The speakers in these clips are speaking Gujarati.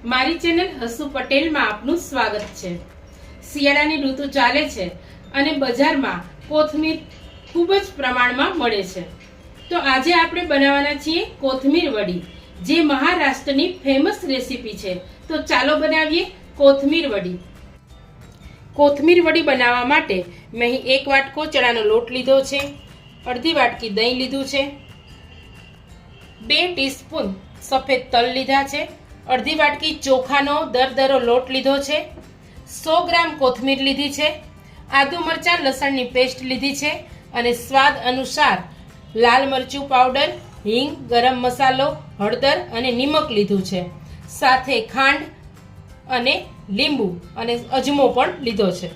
મારી ચેનલ હસુ પટેલમાં આપનું સ્વાગત છે। શિયાળાની ઋતુ ચાલે છે અને બજારમાં કોથમીર ખૂબ જ પ્રમાણમાં મળે છે। તો આજે આપણે બનાવવાના છીએ કોથમીર વડી, જે મહારાષ્ટ્રની ફેમસ રેસીપી છે। તો ચાલો બનાવીએ કોથમીર વડી। કોથમીર વડી બનાવવા માટે મેં અહીં 1 વાટકો ચણાનો લોટ લીધો છે, અડધી વાટકી દહીં લીધું છે, 2 ટીસ્પૂન સફેદ તલ લીધા છે, અડધી વાટકી ચોખાનો દરદરો લોટ લીધો છે, 100 ગ્રામ કોથમીર લીધી છે, આદુ મરચાં લસણની પેસ્ટ લીધી છે અને સ્વાદ અનુસાર લાલ મરચું પાવડર, હિંગ, ગરમ મસાલો, હળદર અને નિમક લીધું છે, સાથે ખાંડ અને લીંબુ અને અજમો પણ લીધો છે।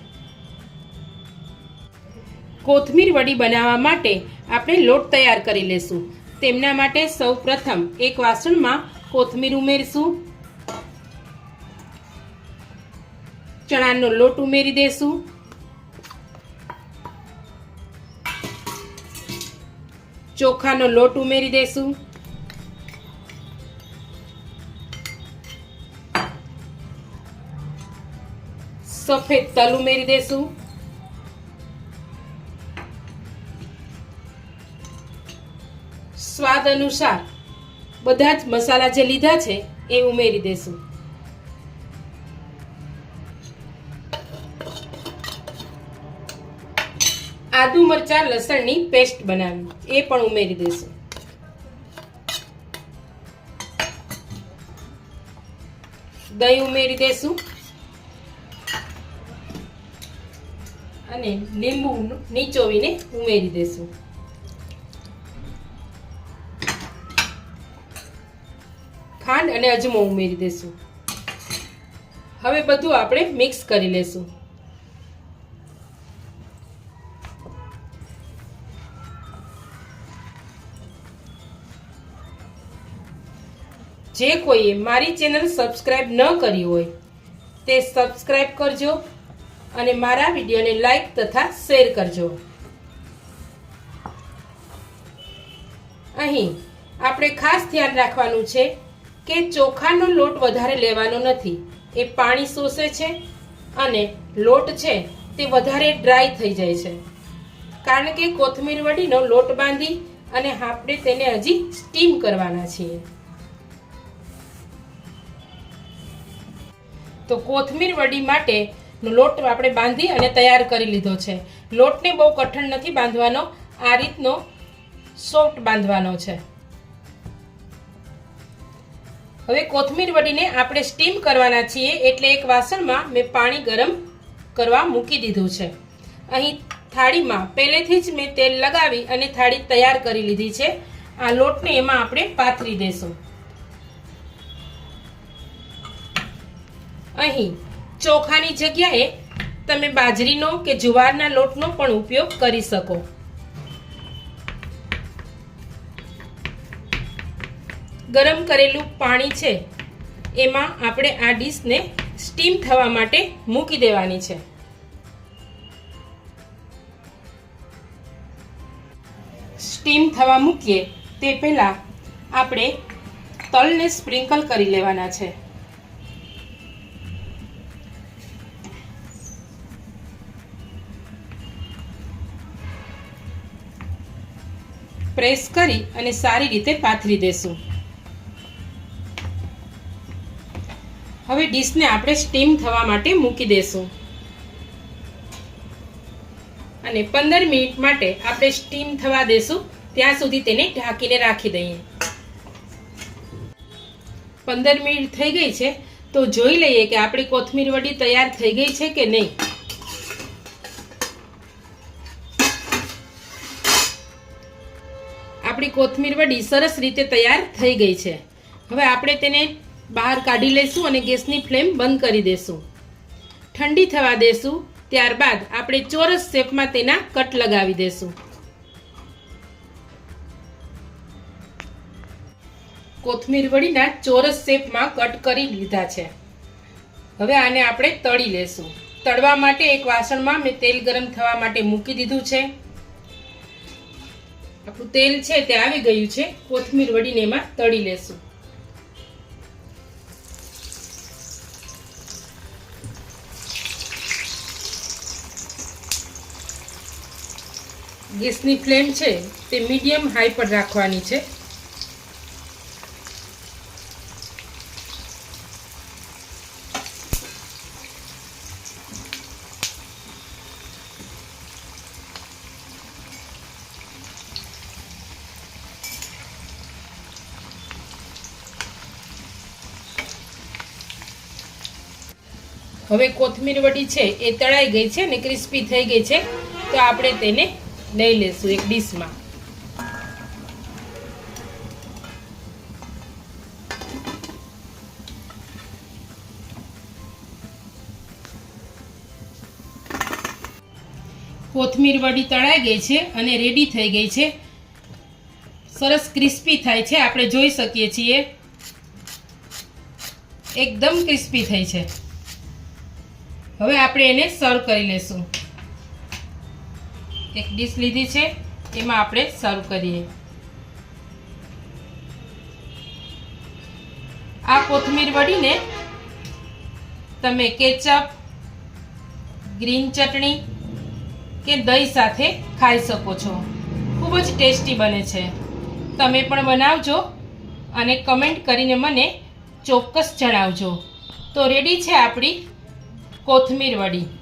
કોથમીર વડી બનાવવા માટે આપણે લોટ તૈયાર કરી લેશું। તેમના માટે સૌપ્રથમ એક વાસણમાં કોથમીર ઉમેરશું, ચણાનો લોટ ઉમેરી દેશું, ચોખાનો લોટ ઉમેરી દેશું, સફેદ તલ ઉમેરી દેશું, સ્વાદ અનુસાર બધા જ મસાલા જે લીધા છે એ ઉમેરી દેશું। આદુ મરચાં લસણની પેસ્ટ બનાવી એ પણ ઉમેરી દેશું। દહીં ઉમેરી દેશું અને લીંબુ નીચોવીને ઉમેરી દેશું। ખાંડ અને અજમો ઉમેરી દેશું। હવે બધું આપણે મિક્સ કરી લેશું। જે કોઈએ મારી ચેનલ સબસ્ક્રાઇબ ન કરી હોય તે સબસ્ક્રાઇબ કરજો અને મારા વિડીયોને લાઈક તથા શેર કરજો। અહીં આપણે ખાસ ધ્યાન રાખવાનું છે કે ચોખાનો લોટ વધારે લેવાનો નથી, એ પાણી શોષે છે અને લોટ છે તે વધારે ડ્રાય થઈ જાય છે, કારણ કે કોથમીર વડીનો લોટ બાંધી અને આપણે તેને હજી સ્ટીમ કરવાના છીએ। તો કોથમીર વડી માટે લોટ આપણે બાંધી અને તૈયાર કરી લીધો છે। લોટને બહુ કઠણ નથી બાંધવાનો, આ રીતનો સોફ્ટ બાંધવાનો છે। હવે કોથમીર વડીને આપણે સ્ટીમ કરવાના છીએ, એટલે એક વાસણમાં મેં પાણી ગરમ કરવા મૂકી દીધું છે। અહીં થાળીમાં પહેલેથી જ મેં તેલ લગાવી અને થાળી તૈયાર કરી લીધી છે। આ લોટને એમાં આપણે પાથરી દેશું। અહીં ચોખાની જગ્યાએ તમે બાજરીનો કે જુવારના લોટનો પણ ઉપયોગ કરી શકો। ગરમ કરેલું પાણી છે એમાં આપણે આ ડીશને સ્ટીમ થવા માટે મૂકી દેવાની છે। સ્ટીમ થવા મૂકીએ તે પહેલા આપણે તલને સ્પ્રિંકલ કરી લેવાના છે। પ્રેસ કરી અને સારી રીતે પાથરી દેશું। હવે ડીશને આપણે સ્ટીમ થવા માટે મૂકી દેશું અને 15 મિનિટ માટે આપણે સ્ટીમ થવા દેશું, ત્યાં સુધી તેને ઢાંકીને રાખી દઈએ। 15 મિનિટ થઈ ગઈ છે તો જોઈ લઈએ કે આપણી કોથમીર વડી તૈયાર થઈ ગઈ છે કે નહીં। આપણી કોથમીર વડી સરસ રીતે તૈયાર થઈ ગઈ છે। હવે આપણે તેને બહાર કાઢી લઈશું અને ગેસની ફ્લેમ બંધ કરી દેશું, ઠંડી થવા દેશું। ત્યારબાદ આપણે ચોરસ શેપમાં તેના કટ લગાવી દેશું। કોથમીર વડીના ચોરસ શેપમાં કટ કરી લીધા છે। હવે આને આપણે તળી લેશું। તળવા માટે એક વાસણમાં મેં તેલ ગરમ થવા માટે મૂકી દીધું છે। આપણું તેલ છે તે આવી ગયું છે। કોથમીર વડીને એમાં તળી લેશું। ગેસની ફ્લેમ છે તે મીડિયમ હાઈ પર રાખવાની છે. હવે કોથમીર વડી છે એ તળાઈ ગઈ છે અને ક્રિસ્પી થઈ ગઈ છે, તો આપણે તેને લઈ લેશું એક ડીશમાં. કોથમીર વડી તળાઈ ગઈ છે અને રેડી થઈ ગઈ છે. સરસ ક્રિસ્પી થાય છે, આપણે જોઈ શકીએ છીએ. એકદમ ક્રિસ્પી થઈ છે. હવે આપણે એને સર્વ કરી લેશું. એક ડીશ લીધી છે, એમાં આપણે સર્વ કરીએ. આ કોથમીર વડીને તમે કેચઅપ, ગ્રીન ચટણી કે દહીં સાથે ખાઈ શકો છો. ખૂબ જ ટેસ્ટી બને છે. તમે પણ બનાવજો અને કમેન્ટ કરીને મને ચોક્કસ જણાવજો. તો રેડી છે આપણી કોથમીર વડી.